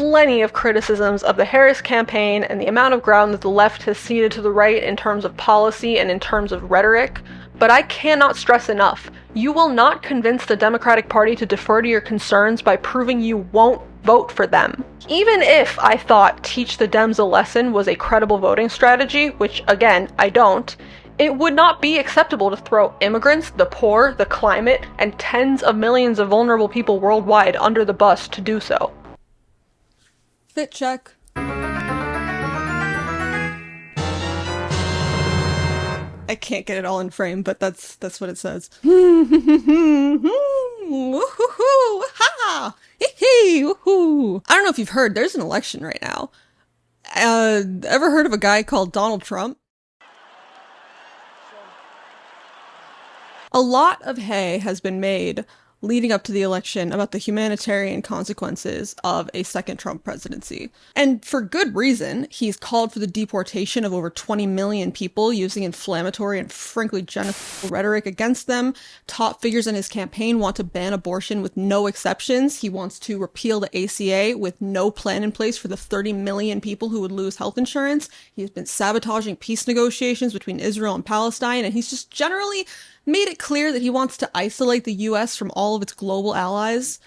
plenty of criticisms of the Harris campaign and the amount of ground that the left has ceded to the right in terms of policy and in terms of rhetoric, but I cannot stress enough, you will not convince the Democratic Party to defer to your concerns by proving you won't vote for them. Even if I thought Teach the Dems a Lesson was a credible voting strategy, which again, I don't, it would not be acceptable to throw immigrants, the poor, the climate, and tens of millions of vulnerable people worldwide under the bus to do so. Fit check. I can't get it all in frame, but that's what it says. Woohoo! Ha! Woohoo! I don't know if you've heard, there's an election right now. Ever heard of a guy called Donald Trump? A lot of hay has been made leading up to the election about the humanitarian consequences of a second Trump presidency. And for good reason. He's called for the deportation of over 20 million people using inflammatory and frankly genocidal rhetoric against them. Top figures in his campaign want to ban abortion with no exceptions. He wants to repeal the ACA with no plan in place for the 30 million people who would lose health insurance. He's been sabotaging peace negotiations between Israel and Palestine, and he's just generally made it clear that he wants to isolate the US from all of its global allies.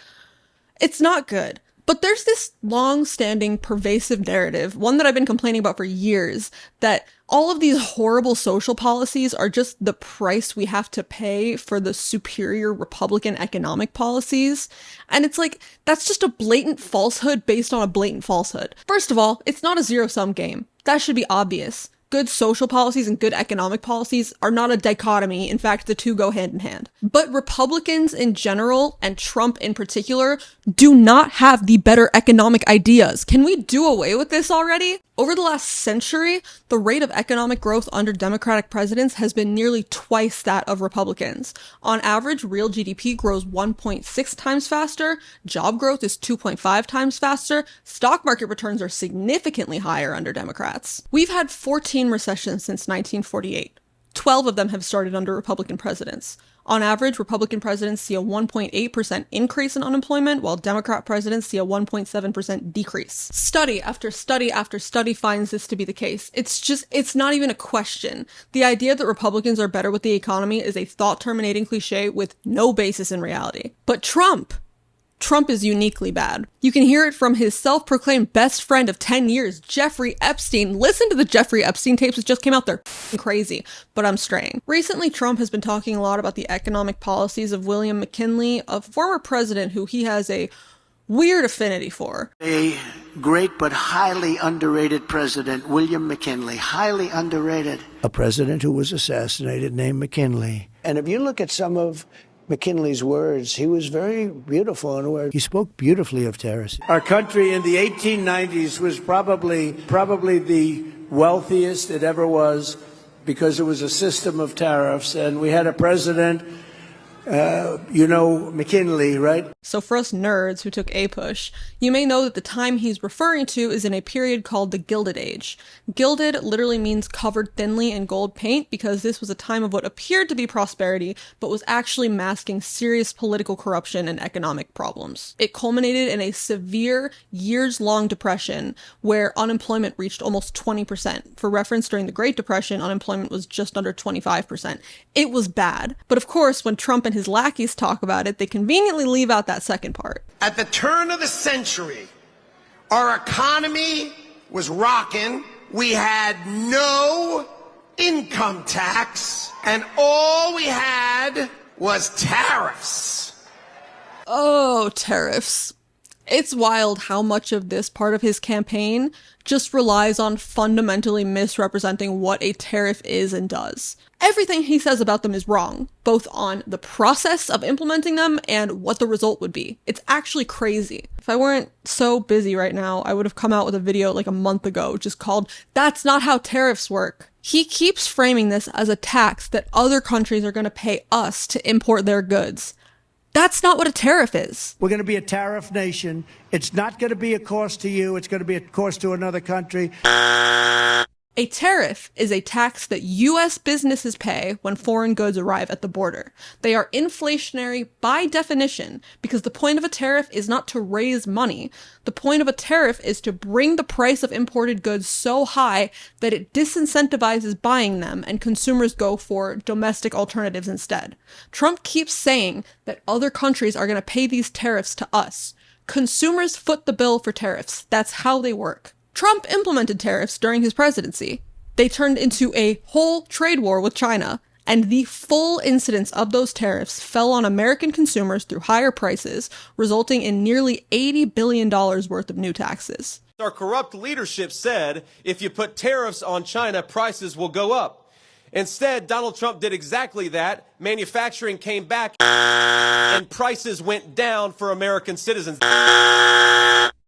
It's not good. But there's this long-standing, pervasive narrative, one that I've been complaining about for years, that all of these horrible social policies are just the price we have to pay for the superior Republican economic policies. And it's like, that's just a blatant falsehood based on a blatant falsehood. First of all, it's not a zero-sum game. That should be obvious. Good social policies and good economic policies are not a dichotomy. In fact, the two go hand in hand. But Republicans in general, and Trump in particular, do not have the better economic ideas. Can we do away with this already? Over the last century, the rate of economic growth under Democratic presidents has been nearly twice that of Republicans. On average, real GDP grows 1.6 times faster, job growth is 2.5 times faster, stock market returns are significantly higher under Democrats. We've had 14 recessions since 1948. 12 of them have started under Republican presidents. On average, Republican presidents see a 1.8% increase in unemployment, while Democrat presidents see a 1.7% decrease. Study after study after study finds this to be the case. It's not even a question. The idea that Republicans are better with the economy is a thought-terminating cliche with no basis in reality. But Trump is uniquely bad. You can hear it from his self-proclaimed best friend of 10 years, Jeffrey Epstein. Listen to the Jeffrey Epstein tapes that just came out. They're crazy, but I'm straying. Recently, Trump has been talking a lot about the economic policies of William McKinley, a former president who he has a weird affinity for. A great but highly underrated president, William McKinley, highly underrated. A president who was assassinated named McKinley. And if you look at some of McKinley's words, he was very beautiful in a word. He spoke beautifully of tariffs. Our country in the 1890s was probably the wealthiest it ever was because it was a system of tariffs, and we had a president, McKinley, right? So for us nerds who took APUSH, you may know that the time he's referring to is in a period called the Gilded Age. Gilded literally means covered thinly in gold paint because this was a time of what appeared to be prosperity, but was actually masking serious political corruption and economic problems. It culminated in a severe, years-long depression where unemployment reached almost 20%. For reference, during the Great Depression, unemployment was just under 25%. It was bad. But of course, when Trump and his lackeys talk about it, they conveniently leave out that second part. At the turn of the century, our economy was rocking. We had no income tax, and all we had was tariffs. Oh, tariffs. It's wild how much of this part of his campaign just relies on fundamentally misrepresenting what a tariff is and does. Everything he says about them is wrong, both on the process of implementing them and what the result would be. It's actually crazy. If I weren't so busy right now, I would have come out with a video like a month ago just called, "That's Not How Tariffs Work." He keeps framing this as a tax that other countries are going to pay us to import their goods. That's not what a tariff is. We're going to be a tariff nation. It's not going to be a cost to you. It's going to be a cost to another country. A tariff is a tax that U.S. businesses pay when foreign goods arrive at the border. They are inflationary by definition because the point of a tariff is not to raise money. The point of a tariff is to bring the price of imported goods so high that it disincentivizes buying them and consumers go for domestic alternatives instead. Trump keeps saying that other countries are going to pay these tariffs to us. Consumers foot the bill for tariffs. That's how they work. Trump implemented tariffs during his presidency. They turned into a whole trade war with China, and the full incidence of those tariffs fell on American consumers through higher prices, resulting in nearly $80 billion worth of new taxes. Our corrupt leadership said, if you put tariffs on China, prices will go up. Instead, Donald Trump did exactly that. Manufacturing came back and prices went down for American citizens.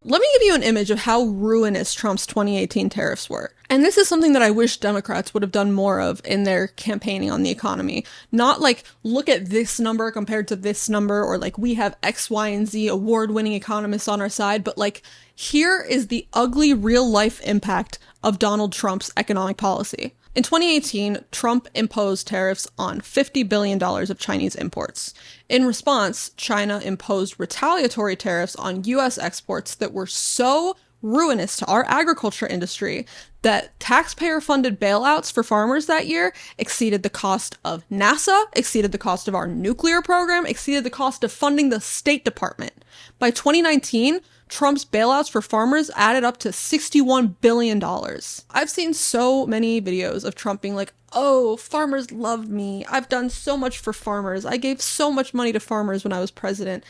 Let me give you an image of how ruinous Trump's 2018 tariffs were. And this is something that I wish Democrats would have done more of in their campaigning on the economy. Not like, look at this number compared to this number, or like, we have X, Y, and Z award-winning economists on our side, but like, here is the ugly real-life impact of Donald Trump's economic policy. In 2018, Trump imposed tariffs on $50 billion of Chinese imports. In response, China imposed retaliatory tariffs on U.S. exports that were so ruinous to our agriculture industry that taxpayer-funded bailouts for farmers that year exceeded the cost of NASA, exceeded the cost of our nuclear program, exceeded the cost of funding the State Department. By 2019, Trump's bailouts for farmers added up to $61 billion. I've seen so many videos of Trump being like, oh, farmers love me. I've done so much for farmers. I gave so much money to farmers when I was president.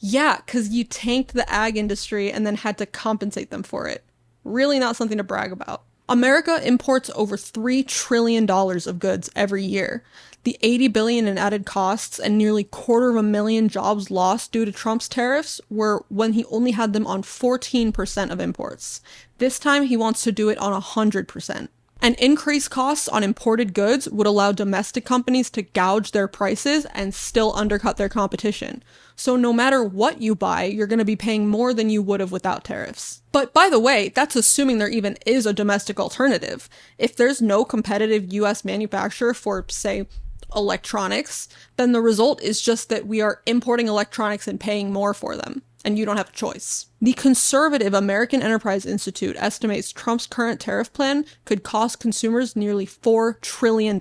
Yeah, because you tanked the ag industry and then had to compensate them for it. Really not something to brag about. America imports over $3 trillion of goods every year. The $80 billion in added costs and nearly 250,000 jobs lost due to Trump's tariffs were when he only had them on 14% of imports. This time he wants to do it on 100%. And increased costs on imported goods would allow domestic companies to gouge their prices and still undercut their competition. So no matter what you buy, you're going to be paying more than you would have without tariffs. But by the way, that's assuming there even is a domestic alternative. If there's no competitive US manufacturer for, say, electronics, then the result is just that we are importing electronics and paying more for them, and you don't have a choice. The conservative American Enterprise Institute estimates Trump's current tariff plan could cost consumers nearly $4 trillion.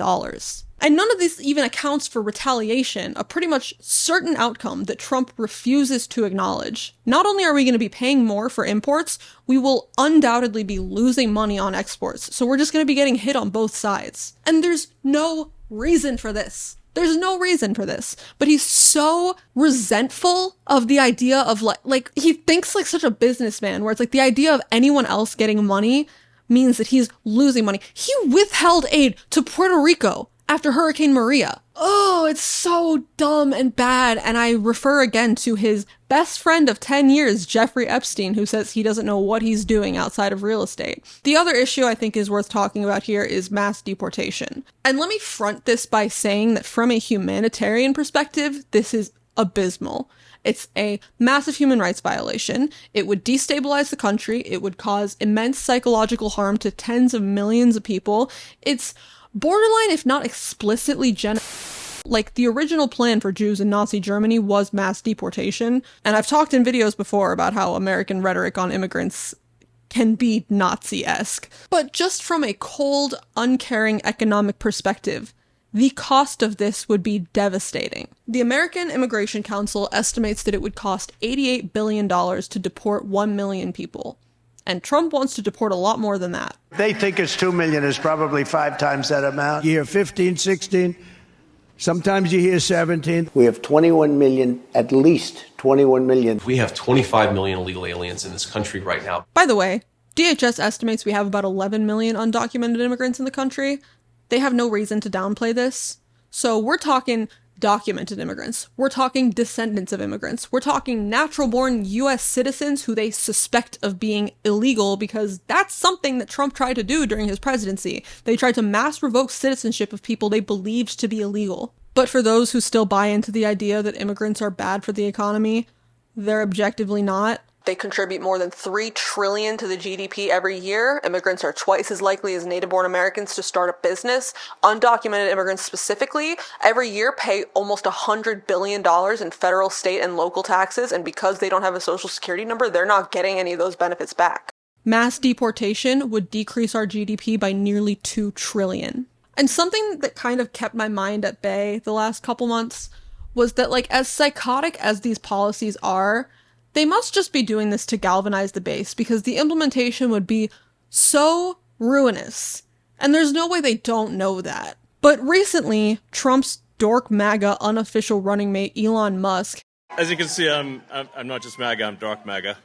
And none of this even accounts for retaliation, a pretty much certain outcome that Trump refuses to acknowledge. Not only are we going to be paying more for imports, we will undoubtedly be losing money on exports, so we're just going to be getting hit on both sides. And there's no reason for this. There's no reason for this. But he's so resentful of the idea of like he thinks like such a businessman where it's like the idea of anyone else getting money means that he's losing money. He withheld aid to Puerto Rico after Hurricane Maria. Oh, it's so dumb and bad. And I refer again to his best friend of 10 years, Jeffrey Epstein, who says he doesn't know what he's doing outside of real estate. The other issue I think is worth talking about here is mass deportation. And let me front this by saying that from a humanitarian perspective, this is abysmal. It's a massive human rights violation. It would destabilize the country. It would cause immense psychological harm to tens of millions of people. It's borderline, if not explicitly like, the original plan for Jews in Nazi Germany was mass deportation, and I've talked in videos before about how American rhetoric on immigrants can be Nazi-esque. But just from a cold, uncaring economic perspective, the cost of this would be devastating. The American Immigration Council estimates that it would cost $88 billion to deport 1 million people. And Trump wants to deport a lot more than that. They think it's 2 million. It's probably 5 times that amount. You hear 15, 16. Sometimes you hear 17. We have 21 million, at least 21 million. We have 25 million illegal aliens in this country right now. By the way, DHS estimates we have about 11 million undocumented immigrants in the country. They have no reason to downplay this. So we're talking documented immigrants. We're talking descendants of immigrants. We're talking natural-born U.S. citizens who they suspect of being illegal, because that's something that Trump tried to do during his presidency. They tried to mass revoke citizenship of people they believed to be illegal. But for those who still buy into the idea that immigrants are bad for the economy, they're objectively not. They contribute more than $3 trillion to the GDP every year. Immigrants are twice as likely as native-born Americans to start a business. Undocumented immigrants specifically, every year pay almost $100 billion in federal, state, and local taxes, and because they don't have a social security number, they're not getting any of those benefits back. Mass deportation would decrease our GDP by nearly $2 trillion. And something that kind of kept my mind at bay the last couple months was that, like, as psychotic as these policies are, they must just be doing this to galvanize the base, because the implementation would be so ruinous. And there's no way they don't know that. But recently, Trump's dork MAGA unofficial running mate Elon Musk, as you can see, I'm not just MAGA, I'm dork MAGA,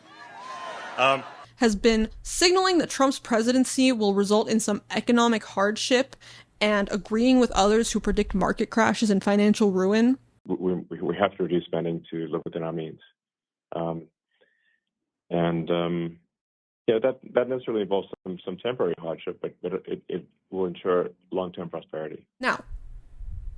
has been signaling that Trump's presidency will result in some economic hardship and agreeing with others who predict market crashes and financial ruin. We have to reduce spending to live within our means. That necessarily involves some temporary hardship, but it will ensure long-term prosperity. Now,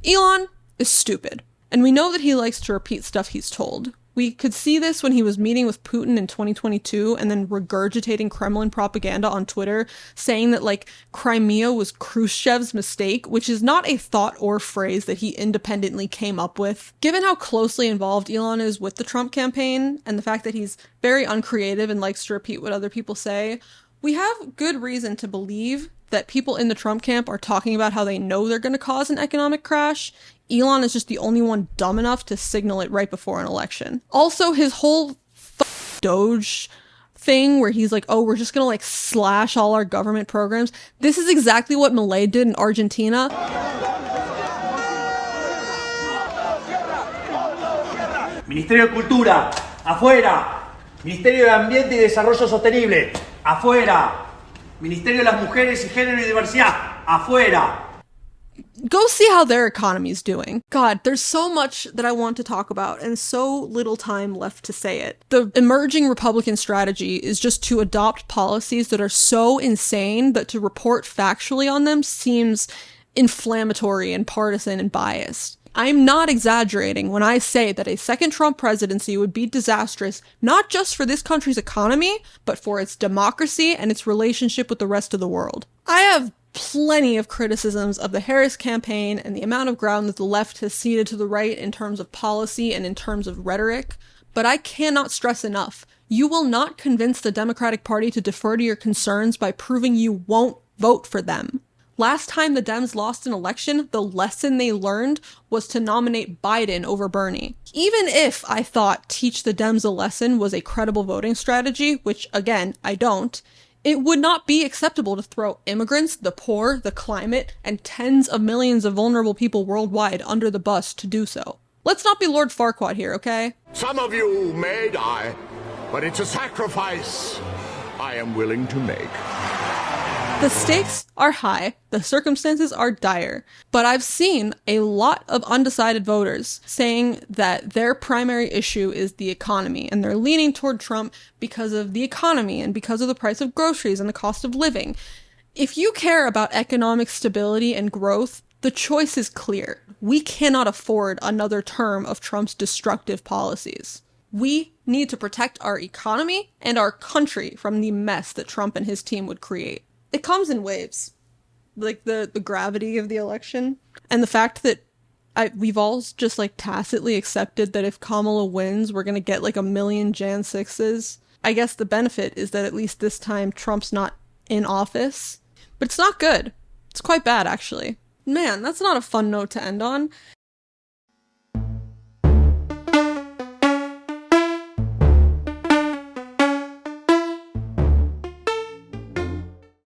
Elon is stupid, and we know that he likes to repeat stuff he's told. We could see this when he was meeting with Putin in 2022 and then regurgitating Kremlin propaganda on Twitter, saying that, like, Crimea was Khrushchev's mistake, which is not a thought or phrase that he independently came up with. Given how closely involved Elon is with the Trump campaign, and the fact that he's very uncreative and likes to repeat what other people say, we have good reason to believe that people in the Trump camp are talking about how they know they're going to cause an economic crash. Elon is just the only one dumb enough to signal it right before an election. Also, his whole Doge thing where he's like, oh, we're just going to, like, slash all our government programs. This is exactly what Milei did in Argentina. Ministerio de Cultura, afuera. Ministerio de Ambiente y Desarrollo Sostenible, afuera. Ministerio de las Mujeres y Género y Diversidad, afuera. Go see how their economy is doing. God, there's so much that I want to talk about and so little time left to say it. The emerging Republican strategy is just to adopt policies that are so insane that to report factually on them seems inflammatory and partisan and biased. I'm not exaggerating when I say that a second Trump presidency would be disastrous, not just for this country's economy, but for its democracy and its relationship with the rest of the world. I have plenty of criticisms of the Harris campaign and the amount of ground that the left has ceded to the right in terms of policy and in terms of rhetoric, but I cannot stress enough, you will not convince the Democratic Party to defer to your concerns by proving you won't vote for them. Last time the Dems lost an election, the lesson they learned was to nominate Biden over Bernie. Even if I thought teach the Dems a lesson was a credible voting strategy, which again, I don't, it would not be acceptable to throw immigrants, the poor, the climate, and tens of millions of vulnerable people worldwide under the bus to do so. Let's not be Lord Farquaad here, okay? Some of you may die, but it's a sacrifice I am willing to make. The stakes are high, the circumstances are dire, but I've seen a lot of undecided voters saying that their primary issue is the economy, and they're leaning toward Trump because of the economy and because of the price of groceries and the cost of living. If you care about economic stability and growth, the choice is clear. We cannot afford another term of Trump's destructive policies. We need to protect our economy and our country from the mess that Trump and his team would create. It comes in waves, like the gravity of the election, and the fact that we've all just, like, tacitly accepted that if Kamala wins, we're gonna get, like, 1 million Jan 6s. I guess the benefit is that at least this time Trump's not in office, but it's not good. It's quite bad, actually. Man, that's not a fun note to end on.